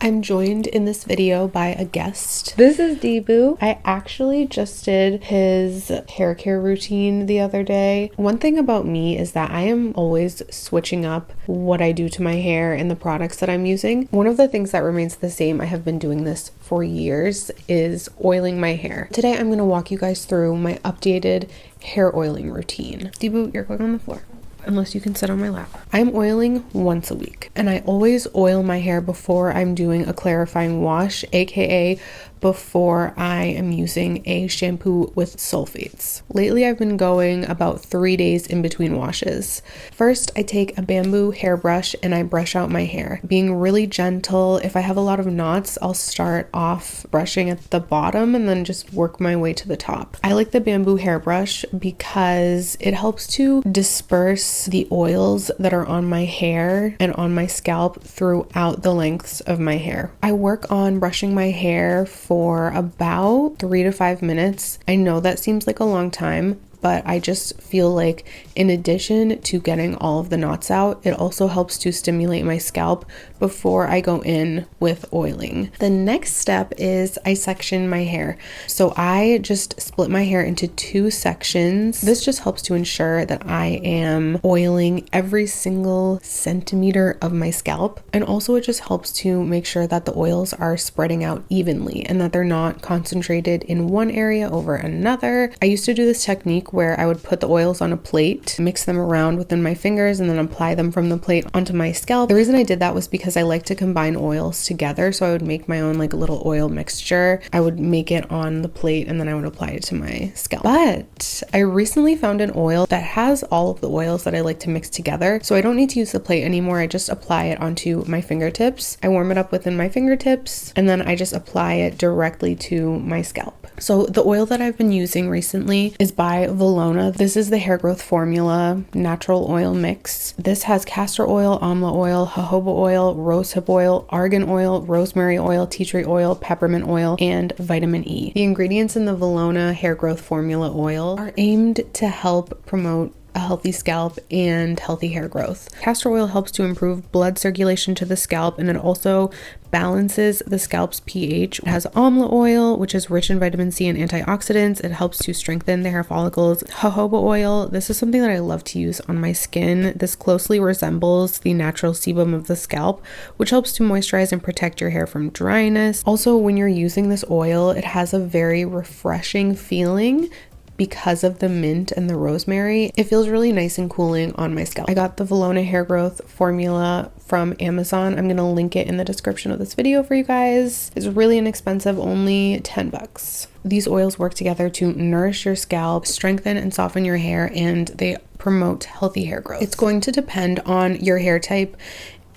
I'm joined in this video by a guest. This is Debu. I actually just did his hair care routine the other day. One thing about me is that I am always switching up what I do to my hair and the products that I'm using. One of the things that remains the same, I have been doing this for years, is oiling my hair. Today I'm going to walk you guys through my updated hair oiling routine. Debu, you're going on the floor. Unless you can sit on my lap. I'm oiling once a week, and I always oil my hair before I'm doing a clarifying wash, aka before I am using a shampoo with sulfates. Lately, I've been going about 3 days in between washes. First, I take a bamboo hairbrush and I brush out my hair, being really gentle. If I have a lot of knots, I'll start off brushing at the bottom and then just work my way to the top. I like the bamboo hairbrush because it helps to disperse the oils that are on my hair and on my scalp throughout the lengths of my hair. I work on brushing my hair for about 3 to 5 minutes. I know that seems like a long time, but I just feel like in addition to getting all of the knots out, it also helps to stimulate my scalp before I go in with oiling. The next step is I section my hair. So I just split my hair into 2 sections. This just helps to ensure that I am oiling every single centimeter of my scalp. And also it just helps to make sure that the oils are spreading out evenly and that they're not concentrated in one area over another. I used to do this technique where I would put the oils on a plate, mix them around within my fingers, and then apply them from the plate onto my scalp. The reason I did that was because I like to combine oils together, so I would make my own like little oil mixture. I would make it on the plate and then I would apply it to my scalp. But I recently found an oil that has all of the oils that I like to mix together, so I don't need to use the plate anymore. I just apply it onto my fingertips. I warm it up within my fingertips and then I just apply it directly to my scalp. So the oil that I've been using recently is by Valona. This is the hair growth formula natural oil mix. This has castor oil, amla oil, jojoba oil, rosehip oil, argan oil, rosemary oil, tea tree oil, peppermint oil, and vitamin E. The ingredients in the Valona hair growth formula oil are aimed to help promote a healthy scalp and healthy hair growth. Castor oil helps to improve blood circulation to the scalp, and it also balances the scalp's pH. It has amla oil, which is rich in vitamin C and antioxidants. It helps to strengthen the hair follicles. Jojoba oil, this is something that I love to use on my skin. This closely resembles the natural sebum of the scalp, which helps to moisturize and protect your hair from dryness. Also, when you're using this oil, it has a very refreshing feeling because of the mint and the rosemary. It feels really nice and cooling on my scalp. I got the Valona hair growth formula from Amazon. I'm gonna link it in the description of this video for you guys. It's really inexpensive, only 10 bucks. These oils work together to nourish your scalp, strengthen and soften your hair, and they promote healthy hair growth. It's going to depend on your hair type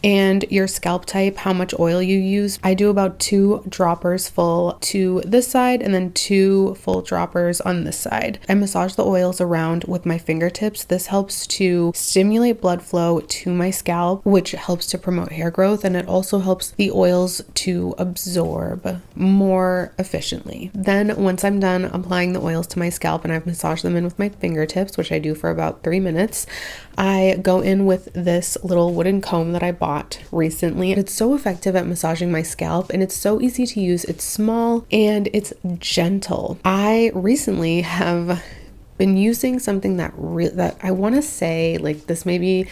and your scalp type, how much oil you use. I do about 2 droppers full to this side and then 2 full droppers on this side. I massage the oils around with my fingertips. This helps to stimulate blood flow to my scalp, which helps to promote hair growth, and it also helps the oils to absorb more efficiently. Then once I'm done applying the oils to my scalp and I've massaged them in with my fingertips, which I do for about 3 minutes, I go in with this little wooden comb that I bought recently. It's so effective at massaging my scalp and it's so easy to use. It's small and it's gentle. I recently have been using something that I want to say, like, this may be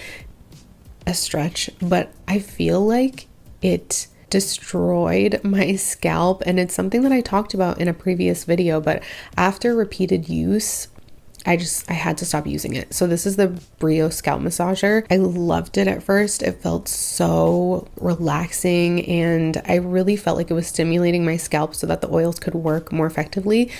a stretch, but I feel like it destroyed my scalp, and it's something that I talked about in a previous video, but after repeated use, I had to stop using it. So this is the Brio scalp massager. I loved it at first. It felt so relaxing and I really felt like it was stimulating my scalp so that the oils could work more effectively.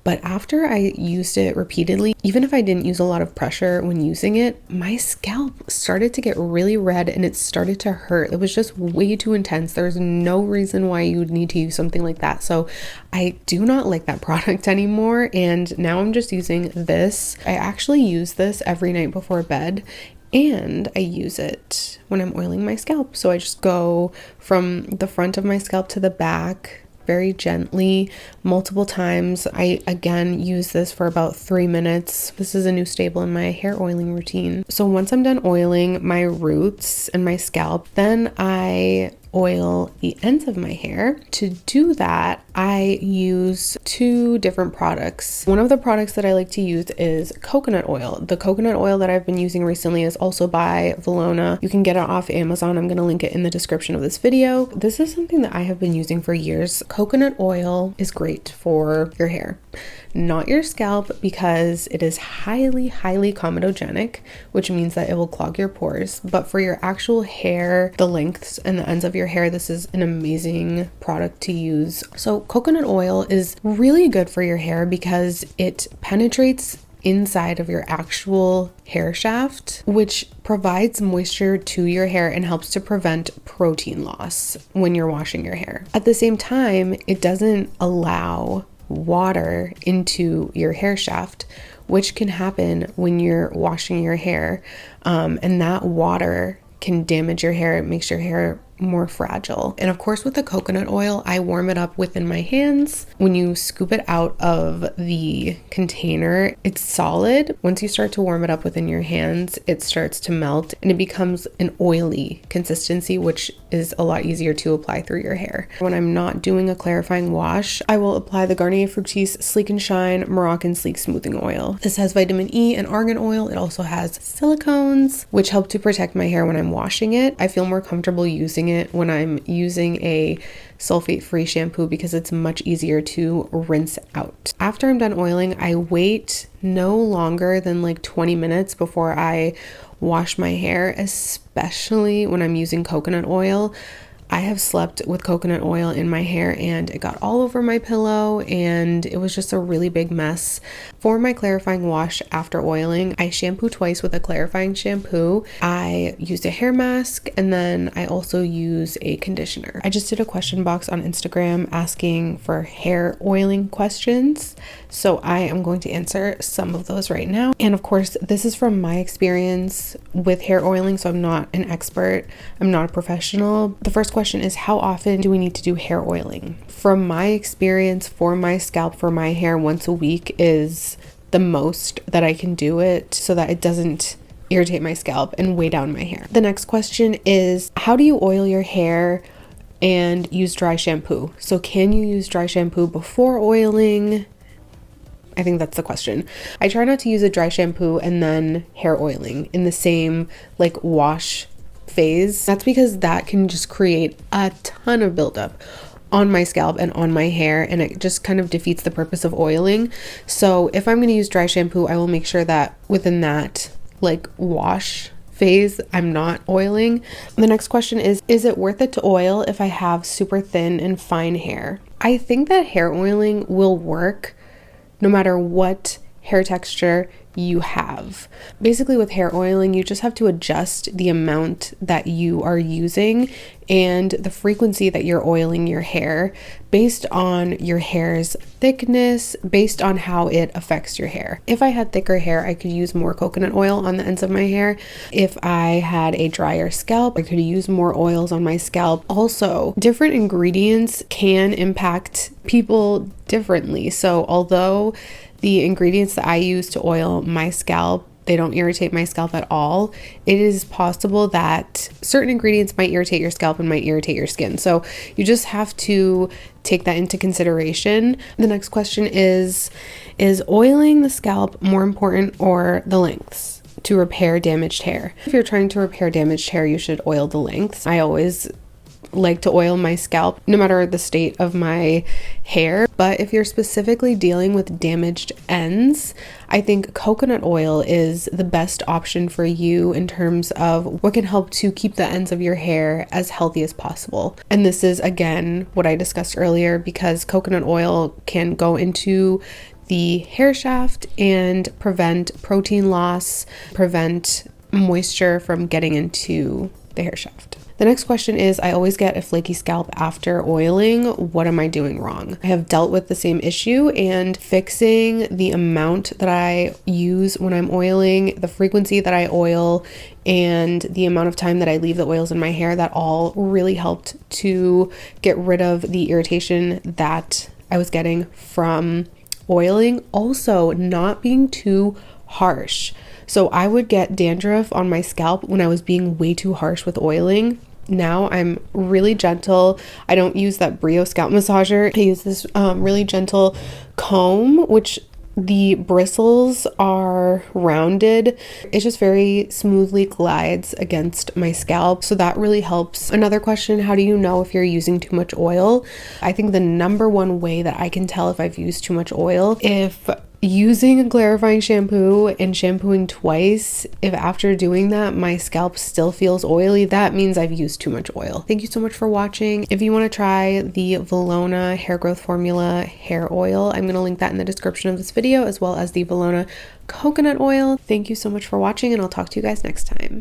But after I used it repeatedly, even if I didn't use a lot of pressure when using it, my scalp started to get really red and it started to hurt. It was just way too intense. There's no reason why you would need to use something like that. So I do not like that product anymore. And now I'm just using this. I actually use this every night before bed. And I use it when I'm oiling my scalp. So I just go from the front of my scalp to the back, very gently, multiple times. I again use this for about 3 minutes. This is a new staple in my hair oiling routine. So once I'm done oiling my roots and my scalp, then I oil the ends of my hair. To do that, I use 2 different products. One of the products that I like to use is coconut oil. The coconut oil that I've been using recently is also by Valona. You can get it off Amazon. I'm going to link it in the description of this video. This is something that I have been using for years. Coconut oil is great for your hair, not your scalp, because it is highly comedogenic, which means that it will clog your pores. But for your actual hair, the lengths and the ends of your hair, this is an amazing product to use. So coconut oil is really good for your hair because it penetrates inside of your actual hair shaft, which provides moisture to your hair and helps to prevent protein loss when you're washing your hair. At the same time, it doesn't allow water into your hair shaft, which can happen when you're washing your hair, and that water can damage your hair. It makes your hair more fragile. And of course, with the coconut oil, I warm it up within my hands. When you scoop it out of the container, it's solid. Once you start to warm it up within your hands, it starts to melt and it becomes an oily consistency, which is a lot easier to apply through your hair. When I'm not doing a clarifying wash, I will apply the Garnier Fructis Sleek and Shine Moroccan Sleek Smoothing Oil. This has vitamin E and argan oil. It also has silicones, which help to protect my hair when I'm washing it. I feel more comfortable using it when I'm using a sulfate-free shampoo because it's much easier to rinse out. After I'm done oiling, I wait no longer than like 20 minutes before I wash my hair, especially when I'm using coconut oil. I have slept with coconut oil in my hair and it got all over my pillow and it was just a really big mess. For my clarifying wash after oiling, I shampoo twice with a clarifying shampoo. I used a hair mask and then I also use a conditioner. I just did a question box on Instagram asking for hair oiling questions, so I am going to answer some of those right now. And of course, this is from my experience with hair oiling, so I'm not an expert. I'm not a professional. The first question is, how often do we need to do hair oiling? From my experience, for my scalp, for my hair, once a week is the most that I can do it so that it doesn't irritate my scalp and weigh down my hair. The next question is, how do you oil your hair and use dry shampoo? So can you use dry shampoo before oiling? I think that's the question. I try not to use a dry shampoo and then hair oiling in the same like wash phase. That's because that can just create a ton of buildup on my scalp and on my hair, and it just kind of defeats the purpose of oiling. So if I'm going to use dry shampoo, I will make sure that within that like wash phase, I'm not oiling. The next question is it worth it to oil if I have super thin and fine hair? I think that hair oiling will work no matter what hair texture you have. Basically, with hair oiling, you just have to adjust the amount that you are using and the frequency that you're oiling your hair based on your hair's thickness, based on how it affects your hair. If I had thicker hair, I could use more coconut oil on the ends of my hair. If I had a drier scalp, I could use more oils on my scalp. Also, different ingredients can impact people differently. So although the ingredients that I use to oil my scalp, they don't irritate my scalp at all, it is possible that certain ingredients might irritate your scalp and might irritate your skin. So you just have to take that into consideration. The next question is oiling the scalp more important or the lengths to repair damaged hair? If you're trying to repair damaged hair, you should oil the lengths. I always like to oil my scalp no matter the state of my hair, but if you're specifically dealing with damaged ends, I think coconut oil is the best option for you in terms of what can help to keep the ends of your hair as healthy as possible. And this is again what I discussed earlier, because coconut oil can go into the hair shaft and prevent protein loss, prevent moisture from getting into the hair shaft. The next question is, I always get a flaky scalp after oiling. What am I doing wrong? I have dealt with the same issue, and fixing the amount that I use when I'm oiling, the frequency that I oil, and the amount of time that I leave the oils in my hair, that all really helped to get rid of the irritation that I was getting from oiling. Also, not being too harsh. So I would get dandruff on my scalp when I was being way too harsh with oiling. Now I'm really gentle. I don't use that Brio scalp massager. I use this really gentle comb, which the bristles are rounded. It just very smoothly glides against my scalp, so that really helps. Another question, how do you know if you're using too much oil? I think the number one way that I can tell if I've used too much oil, if using a clarifying shampoo and shampooing twice, if after doing that my scalp still feels oily, that means I've used too much oil. Thank you so much for watching. If you want to try the Valona hair growth formula hair oil, I'm going to link that in the description of this video, as well as the Valona coconut oil. Thank you so much for watching, and I'll talk to you guys next time.